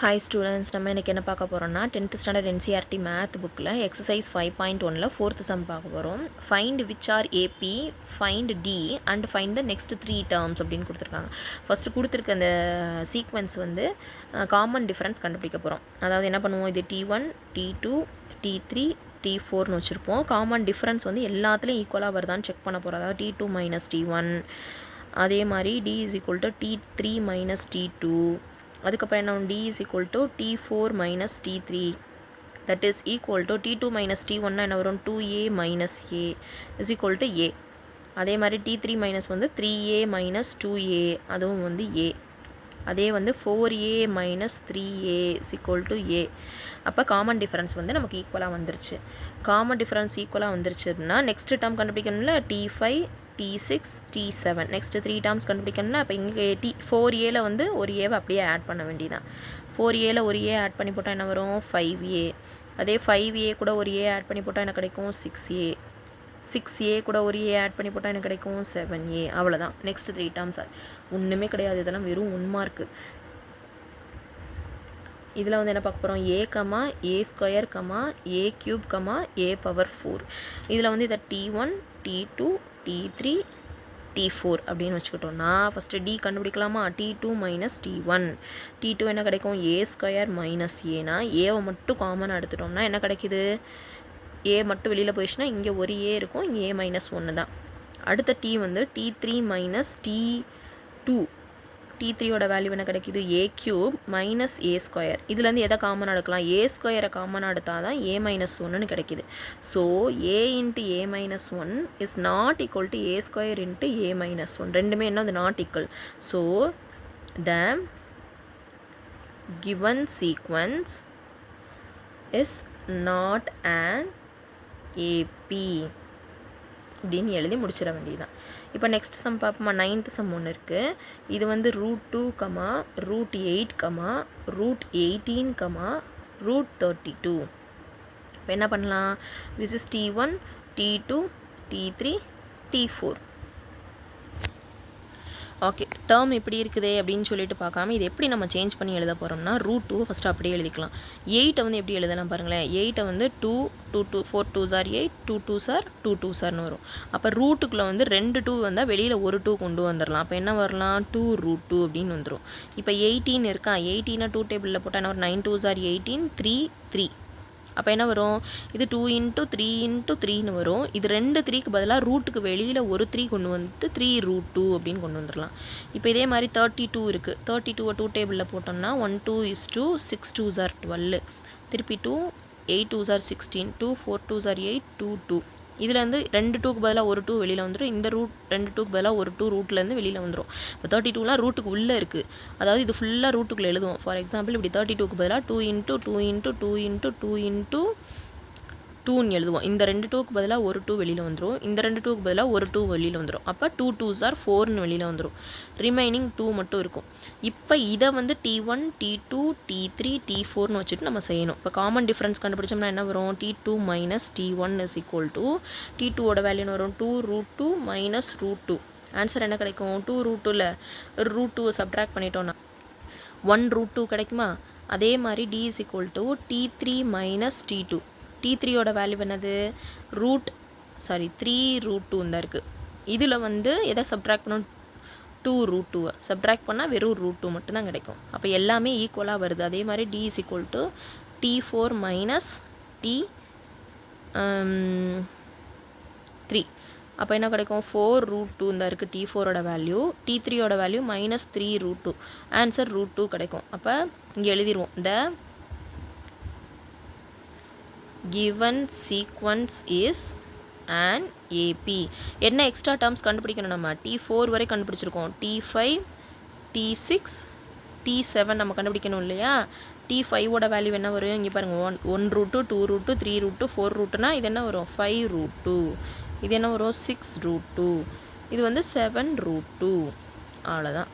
Hi students, நம்ம இன்னைக்கு என்ன பார்க்க போறோம்னா 10th standard NCERT math bookல exercise 5.1ல 4th sum பார்க்க போறோம். Find which are AP, find D and find the next 3 terms அப்படினு கொடுத்திருக்காங்க. ஃபர்ஸ்ட் கொடுத்திருக்க அந்த சீக்வென்ஸ் வந்து காமன் டிஃபரன்ஸ் கண்டுபிடிக்க போறோம். அதாவது என்ன பண்ணுவோம், இது T1, T2, T3, T4 னு வச்சிருப்போம். காமன் டிஃபரன்ஸ் வந்து எல்லாத்துலயும் ஈக்குவலா வருதான்னு செக் பண்ண போறோம். அதாவது T2 minus T1, அதே மாதிரி D is equal to T3 minus T2, அதுக்கப்புறம் என்ன D is equal to T4 minus T3, that is equal to T2 minus T1 என்ன வரும் 2A minus A is equal to A. அதே மாதிரி T3 minus வந்து 3A minus 2A, அதுவும் வந்து A. அதே வந்து 4A minus 3A is equal to A. அப்போ காமன் டிஃபரன்ஸ் வந்து நமக்கு ஈக்குவலாக வந்துருச்சு. காமன் டிஃபரன்ஸ் ஈக்குவலாக வந்துருச்சுன்னா நெக்ஸ்ட் டேர்ம் கண்டுபிடிக்கணும்ல T5, T6, T7 next 3 terms கண்டுபிடிக்கணும்னா அப்போ இங்கே 4Aல வந்து ஒரு ஏவை அப்படியே ஆட் பண்ண வேண்டியதான். 4Aல ஒரு ஏ ஆட் பண்ணி போட்டால் என்ன வரும் 5A. அதே 5A கூட ஒரு ஏ ஆட் பண்ணி போட்டால் என்ன கிடைக்கும் 6A. 6A கூட ஒரு ஏ ஆட் பண்ணி போட்டால் என்ன கிடைக்கும் 7A. அவ்வளோதான். நெக்ஸ்ட் 3 டேர்ம்ஸ் ஒன்றுமே கிடையாது, இதெல்லாம் வெறும் 1 மார்க்கு. இதில் வந்து என்ன பார்க்க போகிறோம், A, A square, A cube, A power 4. இதில் வந்து இதை T1, T2, T3, T4 அப்படின்னு வச்சுக்கிட்டோம்னா first D கண்டுபிடிக்கலாமா. T2 minus T1. T2 என்ன கிடைக்கும் A ஸ்கொயர் மைனஸ் ஏனா ஏவை மட்டும் காமனாக எடுத்துட்டோம்னா என்ன கிடைக்கிது, A மட்டும் வெளியில் போயிடுச்சுன்னா இங்கே ஒரு A இருக்கும், இங்கே A மைனஸ் 1 தான். அடுத்த T வந்து T3 மைனஸ் T2. T3யோட வேல்யூ என்ன கிடைக்கிது A cube minus A square. இதுலேருந்து எதை காமனாக எடுக்கலாம், A ஸ்கொயரை காமனாக எடுத்தால் தான் A மைனஸ் 1ன்னு கிடைக்கிது. So A into A minus 1 is not equal to A square into A minus 1. ரெண்டுமே என்ன வந்து not equal. So the given sequence is not an AP அப்படின்னு எழுதி முடிச்சிட வேண்டியதுதான். இப்போ நெக்ஸ்ட் சம் பார்ப்போமா. 9th சம் ஒன்று இருக்குது. இது வந்து √2, √8, √18, √32. இப்போ என்ன பண்ணலாம், this is T1, T2, T3, T4. Okay, term எப்படி இருக்குது அப்படின்னு சொல்லிட்டு பார்க்காம இது எப்படி நம்ம சேஞ்ச் பண்ணி எழுத போகிறோம்னா √2 ஃபஸ்ட்டு அப்படியே எழுதிக்கலாம். 8 வந்து எப்படி எழுதலாம் பாருங்களேன். 8 வந்து 2, 4 2s are 8, 2 2s are 2 2s are வரும். அப்போ ரூட்டுக்குள்ளே வந்து 2 2 வந்தால் வெளியில் ஒரு 2 கொண்டு வந்துடலாம். அப்போ என்ன வரலாம் 2√2 அப்படின்னு வந்துடும். இப்போ 18 இருக்கா, 18 2 டேபிளில் போட்டால் என்ன வரும் 9 2s are 18, 3 3. அப்போ என்ன வரும், இது 2 × 3 × 3ன்னு வரும். இது 2 3க்கு பதிலாக ரூட்டுக்கு வெளியில் ஒரு 3 கொண்டு வந்துட்டு 3√2 அப்படின்னு கொண்டு வந்துடலாம். இப்போ இதே மாதிரி 32 இருக்குது. 32 2 டேபிளில் போட்டோம்னா 1 2 is 2, 6 2s are 12, திருப்பி 2 8 2s are 16, 2 4 2s are 8, 2 2. இதுலேருந்து 2 2க்கு பதிலாக ஒரு 2 வெளியில் வந்துடும். இந்த ரூட் 2 2க்கு பதிலாக ஒரு 2 ரூட்லேருந்து வெளியில் வந்துடும். இப்போ 32லாம் ரூட்டுக்கு உள்ளே இருக்குது. அதாவது இது ஃபுல்லாக ரூட்டுக்குள்ளே எழுதுவோம். ஃபார் எக்ஸாம்பிள் இப்படி 32க்கு பதிலாக 2 × 2 × 2 × 2 × 2ன்னு எழுதுவோம். இந்த 2 2க்கு பதிலாக ஒரு 2 வெளியில் வந்துடும். இந்த 2 2க்கு பதிலாக ஒரு 2 வெளியில் வந்துடும். அப்போ 2 2s are 4ன்னு வெளியில் வந்துடும். ரிமைனிங் 2 மட்டும் இருக்கும். இப்போ இதை வந்து T1, T2, T3, T4ன்னு வச்சுட்டு நம்ம செய்யணும். இப்போ காமன் டிஃப்ரென்ஸ் கண்டுபிடிச்சோம்னா என்ன வரும், T2 minus T1 is equal to T2ஓட வேல்யூன்னு வரும் 2√2 மைனஸ் √2. ஆன்சர் என்ன கிடைக்கும், 2√2ல் √2 சப்ட்ராக்ட் பண்ணிட்டோன்னா 1√2 கிடைக்குமா. அதே மாதிரி D is equal to T3 minus T2. T3யோட வேல்யூ என்னது 3√2 தான் இருக்குது. இதில் வந்து எதை சப்ட்ராக்ட் பண்ணணும் 2√2 சப்ட்ராக்ட் பண்ணால் வெறும் √2 மட்டும்தான் கிடைக்கும். அப்போ எல்லாமே ஈக்குவலாக வருது. அதே மாதிரி D is equal to T4 minus T3. அப்போ என்ன கிடைக்கும் 4√2 தான் இருக்குது T4ஓட வேல்யூ. T3யோட வேல்யூ மைனஸ் 3√2. ஆன்சர் √2 கிடைக்கும். அப்போ இங்கே எழுதிடுவோம், the given sequence is an AP. என்ன எக்ஸ்ட்ரா டேர்ம்ஸ் கண்டுபிடிக்கணும், நம்ம T4 வரை கண்டுபிடிச்சிருக்கோம். T5, T6, T7 நம்ம கண்டுபிடிக்கணும் இல்லையா. T5ஓட வேல்யூ என்ன வரும், இங்கே பாருங்கள் 1√2, 2√2, 3√2, 4√2னா இது என்ன வரும் 5√2. இது என்ன வரும் 6√2. இது வந்து 7√2. அவ்வளோதான்.